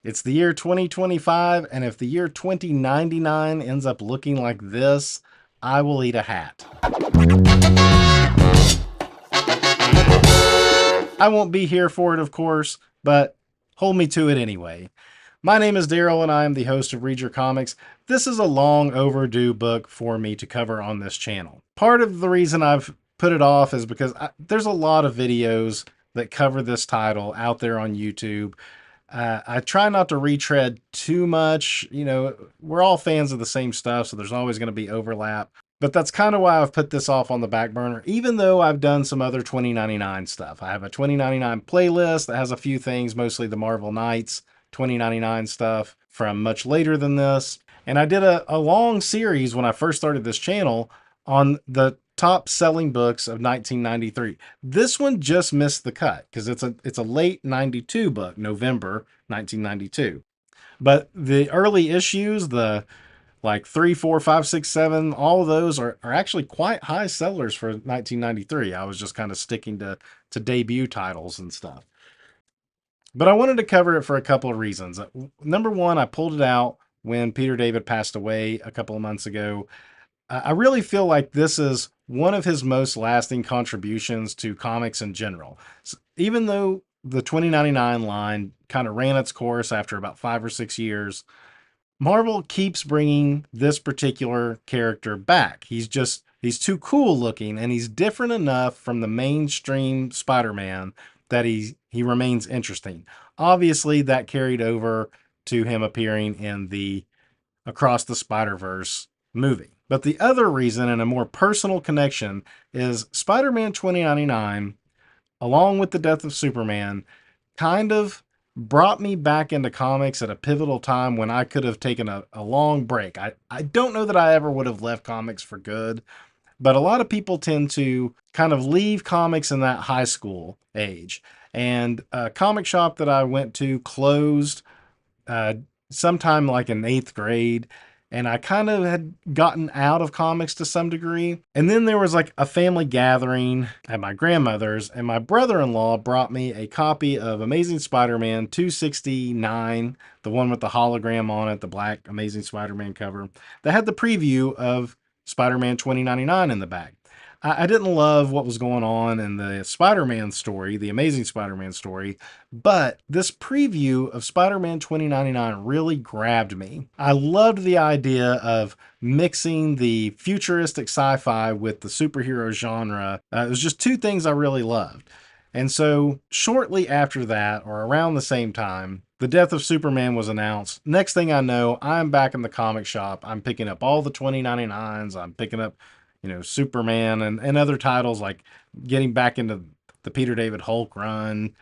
It's the year 2025, and if the year 2099 ends up looking like this, I will eat a hat. I won't be here for it, of course, but hold me to it anyway. My name is Daryl, and I am the host of Read Your Comics. This is a long overdue book for me to cover on this channel. Part of the reason I've put it off is because there's a lot of videos that cover this title out there on YouTube. I try not to retread too much. You know, we're all fans of the same stuff, so there's always going to be overlap. But that's kind of why I've put this off on the back burner, even though I've done some other 2099 stuff. I have a 2099 playlist that has a few things, mostly the Marvel Knights 2099 stuff from much later than this. And I did a long series when I first started this channel on the top selling books of 1993. This one just missed the cut because it's a late 92 book, November 1992. But the early issues, the like 3, 4, 5, 6, 7, all of those are actually quite high sellers for 1993. I was just kind of sticking to debut titles and stuff. But I wanted to cover it for a couple of reasons. Number one, I pulled it out when Peter David passed away a couple of months ago. I really feel like this is one of his most lasting contributions to comics in general. So even though the 2099 line kind of ran its course after about 5 or 6 years, Marvel keeps bringing this particular character back. He's too cool looking, and he's different enough from the mainstream Spider-Man that he remains interesting. Obviously, that carried over to him appearing in the Across the Spider-Verse movie. But the other reason, and a more personal connection, is Spider-Man 2099, along with the death of Superman, kind of brought me back into comics at a pivotal time when I could have taken a long break. I don't know that I ever would have left comics for good, but a lot of people tend to kind of leave comics in that high school age. And a comic shop that I went to closed uh, sometime like in eighth grade. And I kind of had gotten out of comics to some degree. And then there was like a family gathering at my grandmother's, and my brother in law brought me a copy of Amazing Spider Man 269, the one with the hologram on it, the black Amazing Spider Man cover, that had the preview of Spider Man 2099 in the back. I didn't love what was going on in the Spider-Man story, the Amazing Spider-Man story, but this preview of Spider-Man 2099 really grabbed me. I loved the idea of mixing the futuristic sci-fi with the superhero genre. It was just two things I really loved. And so shortly after that, or around the same time, the death of Superman was announced. Next thing I know, I'm back in the comic shop. I'm picking up all the 2099s. I'm picking up Superman and other titles, like getting back into the Peter David Hulk run.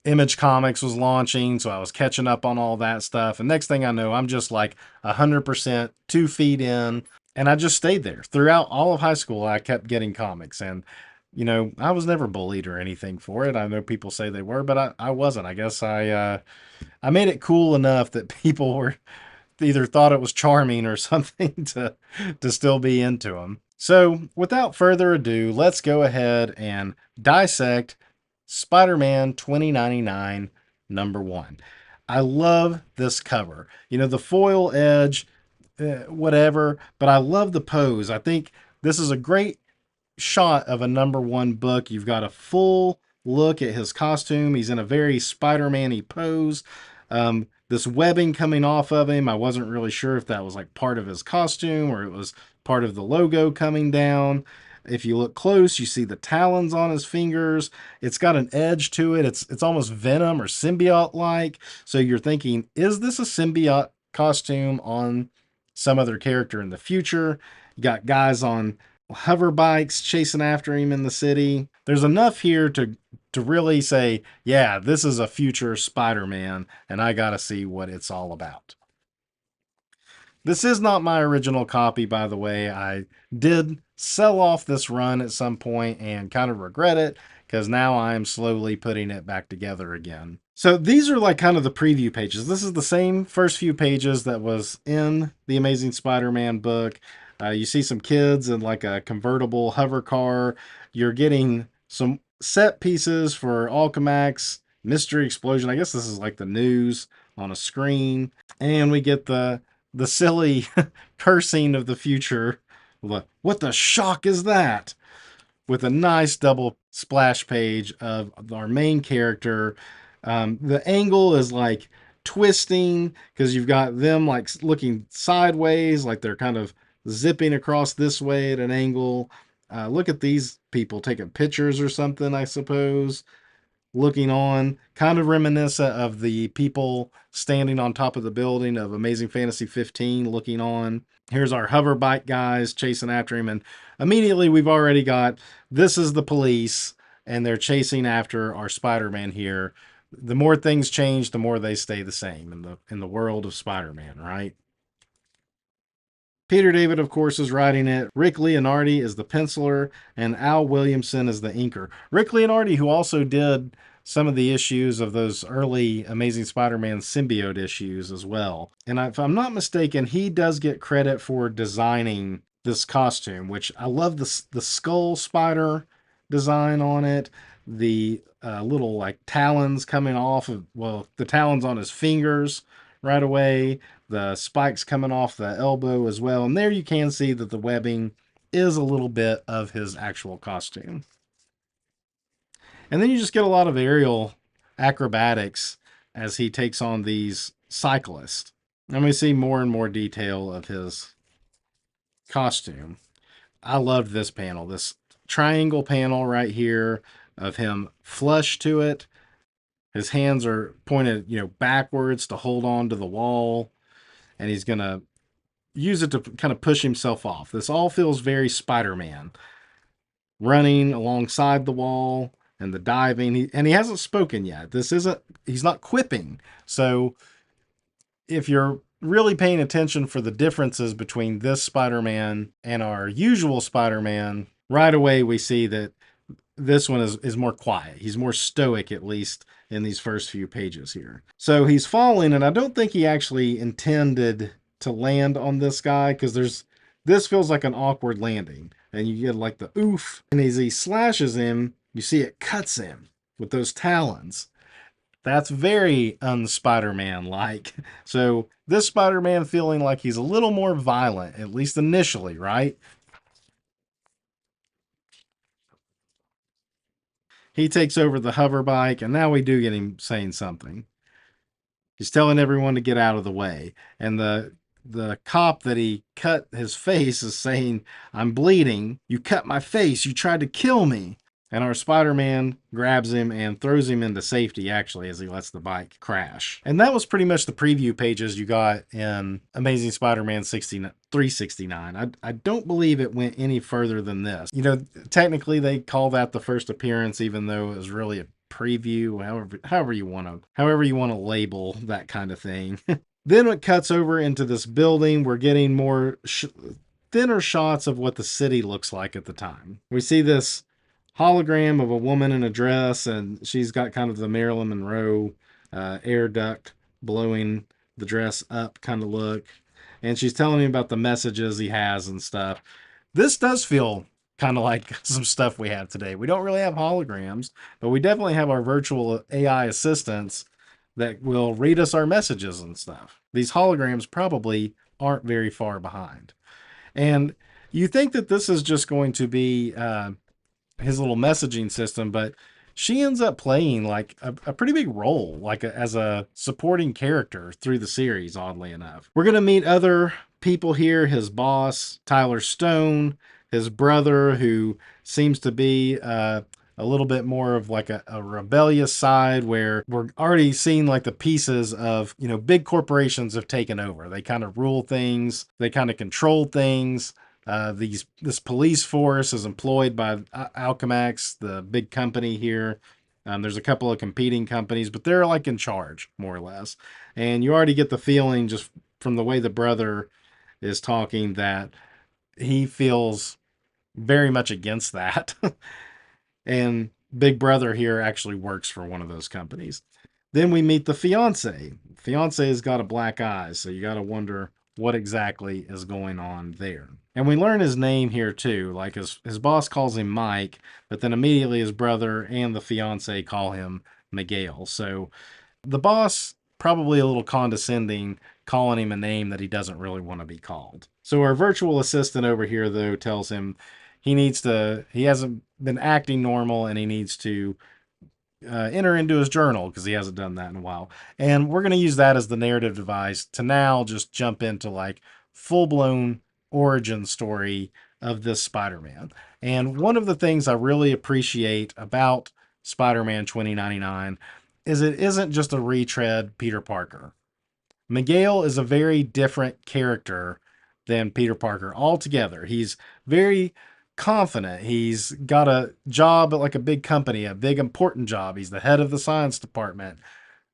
Image Comics was launching, so I was catching up on all that stuff. And next thing I know, I'm just like 100% 2 feet in. And I just stayed there. Throughout all of high school, I kept getting comics. And, I was never bullied or anything for it. I know people say they were, but I wasn't. I guess I made it cool enough that people were either thought it was charming or something to still be into them. So, without further ado, let's go ahead and dissect Spider-Man 2099 number 1. I love this cover. The foil edge, whatever, but I love the pose. I think this is a great shot of a number 1 book. You've got a full look at his costume. He's in a very Spider-Man-y pose. This webbing coming off of him, I wasn't really sure if that was like part of his costume or it was part of the logo coming down. If you look close, you see the talons on his fingers. It's got an edge to it. It's almost Venom or symbiote like. So you're thinking, is this a symbiote costume on some other character in the future? You got guys on hover bikes chasing after him in the city. There's enough here to really say, yeah, this is a future Spider-Man, and I gotta see what it's all about. This is not my original copy, by the way. I did sell off this run at some point and kind of regret it because now I'm slowly putting it back together again. So these are like kind of the preview pages. This is the same first few pages that was in the Amazing Spider-Man book. You see some kids in like a convertible hover car. You're getting some set pieces for Alchemax, Mystery Explosion. I guess this is like the news on a screen. And we get the silly cursing of the future. What the shock is that? With a nice double splash page of our main character. The angle is like twisting because you've got them like looking sideways, like they're kind of zipping across this way at an angle. Look at these people taking pictures or something, I suppose, looking on, kind of reminiscent of the people standing on top of the building of Amazing Fantasy 15 looking on. Here's our hover bike guys chasing after him, and immediately we've already got this is the police, and they're chasing after our Spider-Man here. The more things change, the more they stay the same in the world of Spider-Man, right? Peter David, of course, is writing it. Rick Leonardi is the penciler, and Al Williamson is the inker. Rick Leonardi, who also did some of the issues of those early Amazing Spider-Man symbiote issues as well. And if I'm not mistaken, he does get credit for designing this costume, which I love the skull spider design on it. The little like talons coming off of, well, the talons on his fingers right away, the spikes coming off the elbow as well. And there you can see that the webbing is a little bit of his actual costume. And then you just get a lot of aerial acrobatics as he takes on these cyclists. And we see more and more detail of his costume. I loved this panel, this triangle panel right here of him flush to it. His hands are pointed, backwards to hold on to the wall, and he's going to use it to kind of push himself off. This all feels very Spider-Man. Running alongside the wall and the diving, and he hasn't spoken yet. He's not quipping. So if you're really paying attention for the differences between this Spider-Man and our usual Spider-Man, right away we see that this one is more quiet. He's more stoic, at least in these first few pages here. So he's falling, and I don't think he actually intended to land on this guy, because this feels like an awkward landing. And you get like the oof. And as he slashes him, you see it cuts him with those talons. That's very un-Spider-Man like. So this Spider-Man feeling like he's a little more violent, at least initially, right? He takes over the hover bike, and now we do get him saying something. He's telling everyone to get out of the way. And the cop that he cut his face is saying, "I'm bleeding. You cut my face. You tried to kill me." And our Spider-Man grabs him and throws him into safety, actually, as he lets the bike crash. And that was pretty much the preview pages you got in Amazing Spider-Man 369. I don't believe it went any further than this. Technically they call that the first appearance, even though it was really a preview, however you want to label that kind of thing. Then it cuts over into this building. We're getting more thinner shots of what the city looks like at the time. We see this hologram of a woman in a dress, and she's got kind of the Marilyn Monroe air duct blowing the dress up kind of look. And she's telling me about the messages he has and stuff. This does feel kind of like some stuff we have today. We don't really have holograms, but we definitely have our virtual AI assistants that will read us our messages and stuff. These holograms probably aren't very far behind. And you think that this is just going to be his little messaging system, but she ends up playing like a pretty big role, like as a supporting character through the series, oddly enough. We're going to meet other people here, his boss, Tyler Stone, his brother, who seems to be a little bit more of like a rebellious side, where we're already seeing like the pieces of, big corporations have taken over. They kind of rule things. They kind of control things. This police force is employed by Alchemax, the big company here. There's a couple of competing companies, but they're like in charge, more or less. And you already get the feeling just from the way the brother is talking that he feels very much against that. And Big Brother here actually works for one of those companies. Then we meet the fiance. Fiance has got a black eye, so you got to wonder what exactly is going on there. And we learn his name here too. Like his boss calls him Mike, but then immediately his brother and the fiance call him Miguel. So the boss probably a little condescending, calling him a name that he doesn't really want to be called. So our virtual assistant over here, though, tells him he hasn't been acting normal and he needs to enter into his journal because he hasn't done that in a while. And we're going to use that as the narrative device to now just jump into like full blown origin story of this Spider Man. And one of the things I really appreciate about Spider Man 2099 is it isn't just a retread Peter Parker. Miguel is a very different character than Peter Parker altogether. He's very confident. He's got a job at like a big company, a big important job. He's the head of the science department.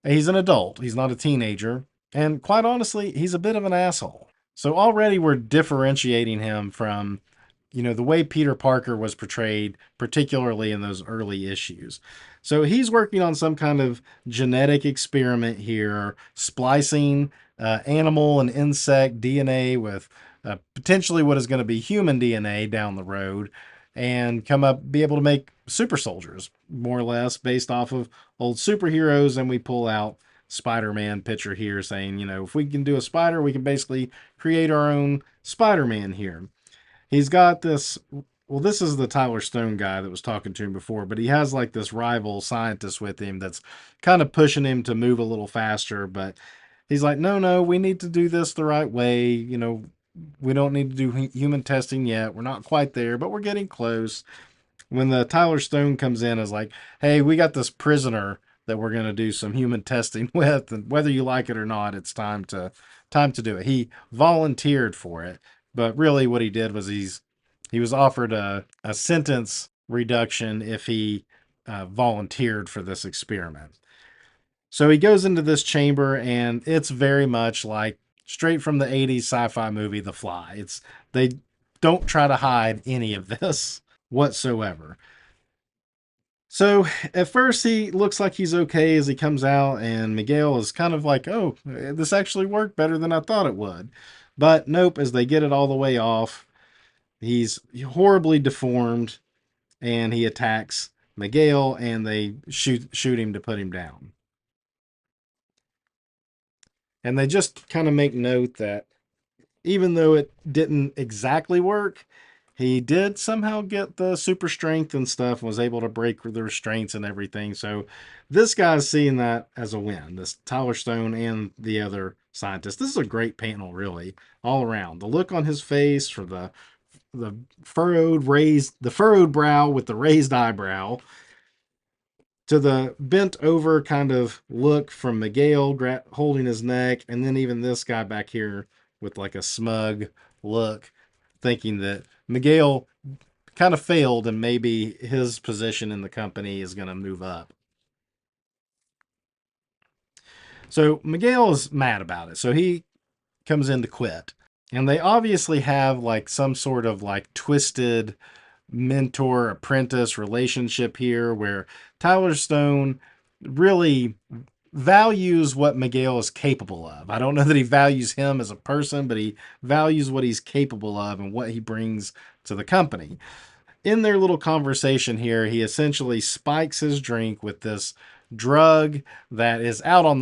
He's an adult. He's not a teenager. And quite honestly, he's a bit of an asshole. So already we're differentiating him from the way Peter Parker was portrayed, particularly in those early issues. So he's working on some kind of genetic experiment here, splicing animal and insect DNA with potentially what is going to be human DNA down the road, and be able to make super soldiers, more or less based off of old superheroes. And we pull out Spider-Man picture here saying, if we can do a spider, we can basically create our own Spider-Man here. He's got this. Well, this is the Tyler Stone guy that was talking to him before, but he has like this rival scientist with him that's kind of pushing him to move a little faster. But he's like, no, we need to do this the right way. We don't need to do human testing yet. We're not quite there, but we're getting close. When the Tyler Stone comes in, is like, hey, we got this prisoner that we're going to do some human testing with, and whether you like it or not, it's time to do it. He volunteered for it, but really what he did was he was offered a sentence reduction if he volunteered for this experiment. So he goes into this chamber, and it's very much like straight from the 80s sci-fi movie The Fly. They don't try to hide any of this whatsoever. So at first he looks like he's okay as he comes out, and Miguel is kind of like, oh, this actually worked better than I thought it would. But nope, as they get it all the way off, he's horribly deformed, and he attacks Miguel, and they shoot him to put him down. And they just kind of make note that even though it didn't exactly work, he did somehow get the super strength and stuff, was able to break the restraints and everything. So this guy's seeing that as a win, this Tyler Stone and the other scientist. This is a great panel, really, all around. The look on his face for the furrowed brow with the raised eyebrow, to the bent over kind of look from Miguel holding his neck, and then even this guy back here with like a smug look, thinking that Miguel kind of failed and maybe his position in the company is going to move up. So Miguel is mad about it. So he comes in to quit. And they obviously have like some sort of like twisted mentor apprentice relationship here where Tyler Stone really values what Miguel is capable of. I don't know that he values him as a person, but he values what he's capable of and what he brings to the company. In their little conversation here, he essentially spikes his drink with this drug that is out on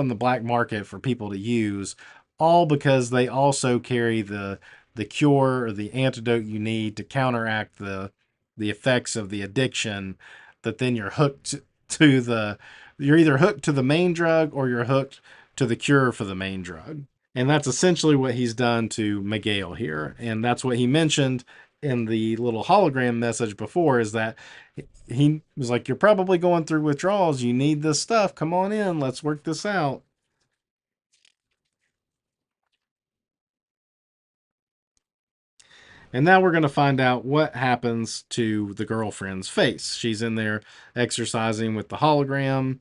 the black market for people to use, all because they also carry the cure or the antidote you need to counteract the effects of the addiction, that then you're hooked to the you're either hooked to the main drug or you're hooked to the cure for the main drug. And that's essentially what he's done to Miguel here. And that's what he mentioned in the little hologram message before, is that he was like, you're probably going through withdrawals. You need this stuff. Come on in. Let's work this out. And now we're going to find out what happens to the girlfriend's face. She's in there exercising with the hologram,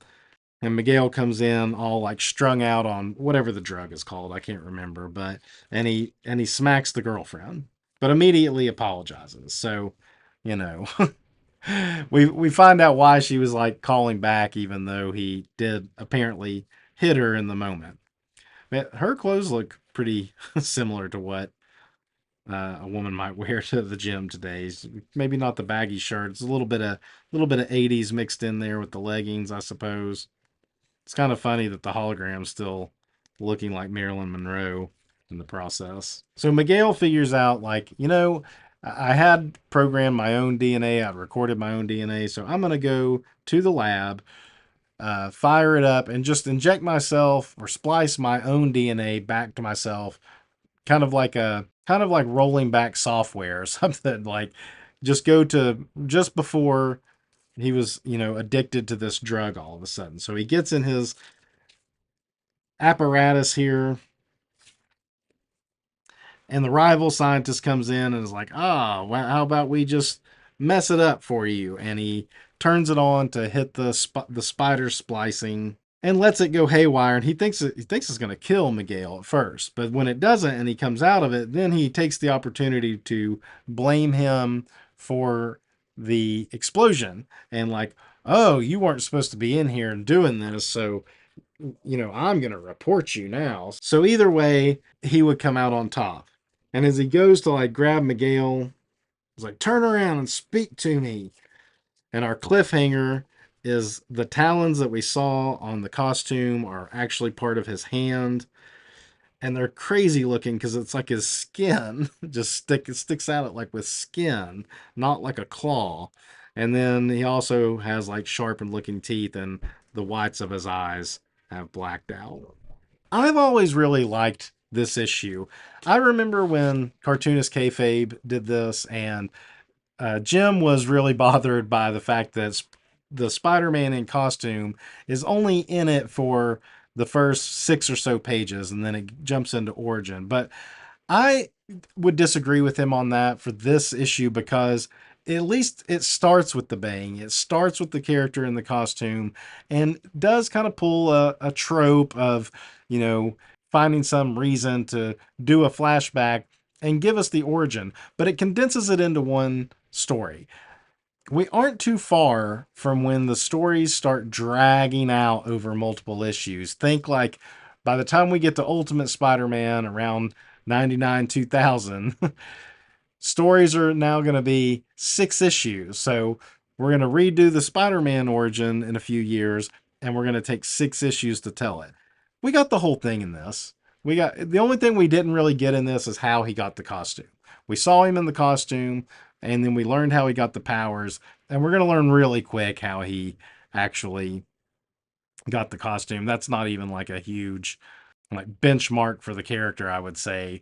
and Miguel comes in all like strung out on whatever the drug is called. I can't remember, but and he smacks the girlfriend, but immediately apologizes. So, you know, we find out why she was like calling back, even though he did apparently hit her in the moment. But her clothes look pretty similar to what a woman might wear to the gym today. Maybe not the baggy shirts, a little bit of 80s mixed in there with the leggings, I suppose. It's kind of funny that the hologram's still looking like Marilyn Monroe in the process. So Miguel figures out, like, I had programmed my own DNA, I'd recorded my own DNA, so I'm going to go to the lab, fire it up, and just inject myself or splice my own DNA back to myself, kind of like rolling back software or something. Like, just go to just before he was, addicted to this drug all of a sudden. So he gets in his apparatus here, and the rival scientist comes in and is like, well, how about we just mess it up for you? And he turns it on to hit the spider splicing and lets it go haywire. And he thinks it's going to kill Miguel at first, but when it doesn't and he comes out of it, then he takes the opportunity to blame him for the explosion and, like, oh, you weren't supposed to be in here and doing this, so I'm going to report you now. So either way, he would come out on top. And as he goes to, like, grab Miguel, he's like, turn around and speak to me. And our cliffhanger is the talons that we saw on the costume are actually part of his hand. And they're crazy looking because it's like his skin just sticks out like with skin, not like a claw. And then he also has, like, sharpened looking teeth, and the whites of his eyes have blacked out. I've always really liked this issue. I remember when Cartoonist Kayfabe did this, and Jim was really bothered by the fact that the Spider-Man in costume is only in it for the first 6 or so pages, and then it jumps into Origin. But I would disagree with him on that for this issue, because at least it starts with the bang. It starts with the character in the costume and does kind of pull a trope of, finding some reason to do a flashback and give us the origin, but it condenses it into one story. We aren't too far from when the stories start dragging out over multiple issues. Think, like, by the time we get to Ultimate Spider-Man around 99 2000, stories are now going to be 6 issues. So we're going to redo the Spider-Man origin in a few years, and we're going to take 6 issues to tell it. We got the whole thing in this. The only thing we didn't really get in this is how he got the costume. We saw him in the costume, and then we learned how he got the powers, and we're going to learn really quick how he actually got the costume. That's not even like a huge, like, benchmark for the character, I would say,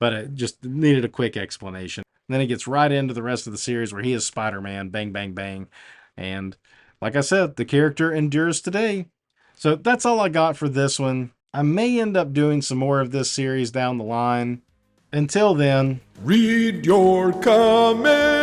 but it just needed a quick explanation. And then he gets right into the rest of the series where he is Spider-Man, bang, bang, bang. And like I said, the character endures today. So that's all I got for this one. I may end up doing some more of this series down the line. Until then, read your comics.